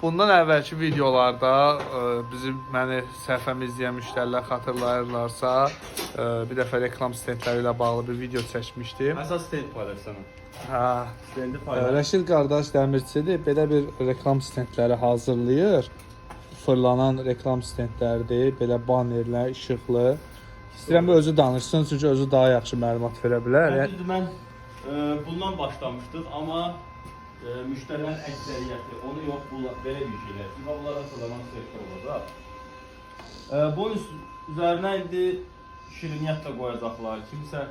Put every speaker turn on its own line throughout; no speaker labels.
Bundan əvvəlki videolarda məni səhvəm izləyən müştərilər xatırlayırlarsa, bir dəfə reklam stendləri ilə bağlı bir video çəkmişdim.
Əsas stend paylaşsana.
Hə.
Stendi paylaş.
Rəşid qardaş dəmirçidir. Belə bir reklam stendləri hazırlayır. Fırlanan reklam stendləridir. Belə bannerlər, işıqlı. İstəyirəm özü danışsın, çünki özü daha yaxşı məlumat verə bilər.
Mən bundan başlamışdıq, amma müştərilərin əksəriyyəti onu yox, belə bir şeylər. Bunlara fırlanan stendlər olacaq. Bunun üzərinə indi şirniyyat da qoyacaqlar. Kimsə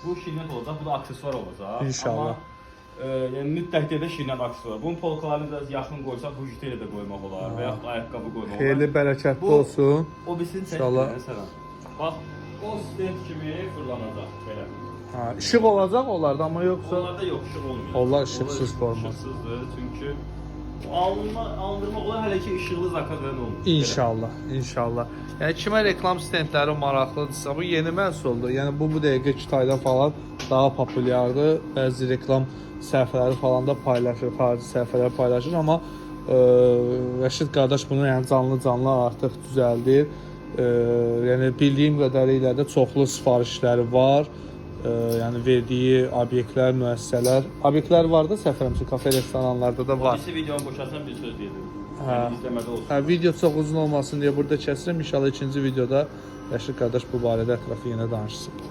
bu şirniyyat olacaq, bu da aksesuar olacaq.
İnşallah.
Amma yəni mütləq də şirniyyat aksesuar. Bunun polkalarını biraz yaxın qoysaq, bu jütə ilə də qoymaq olar və yaxud ayaqqabı qoymaq olar.
Xeyirli, bərəkətli olsun.
O birisini
İnşallah.
Məsələn. Bax, o stend kimi fırlanacaq belə.
Ha, işıq olacaq onlarda, amma yoxsa
Onlarda yox, işıq olmuyor.
onlar işıqsız forma.
İşıqsızdır, çünki alındırmaq olar, hələ ki işıqlı zakaz verən olmur.
İnşallah, inşallah. Yəni kimə reklam stendləri maraqlıdırsa, bu yeni məhsuldur. Yəni bu dəqiqə Kitayda falan daha populyardır. Bəzi reklam səhifələri falan da paylaşır, xarici səhifələr paylaşır, amma Rəşid qardaş bunu yəni canlı artıq düzəldir. Yəni bildiyim qədərilə də çoxlu sifarişləri var. Yəni verdiyi obyektlər, müəssisələr, obyektlər var da səfərəmsi kafe, restoranlarda da var.
Birisi videonun boşalsan bir söz deyirdim.
Hə.
İzləmədə olsun.
Hə, video çox uzun olmasın deyə burada kəsirəm. İnşallah ikinci videoda Rəşid qardaş bu barədə ətraflı yenə danışsın.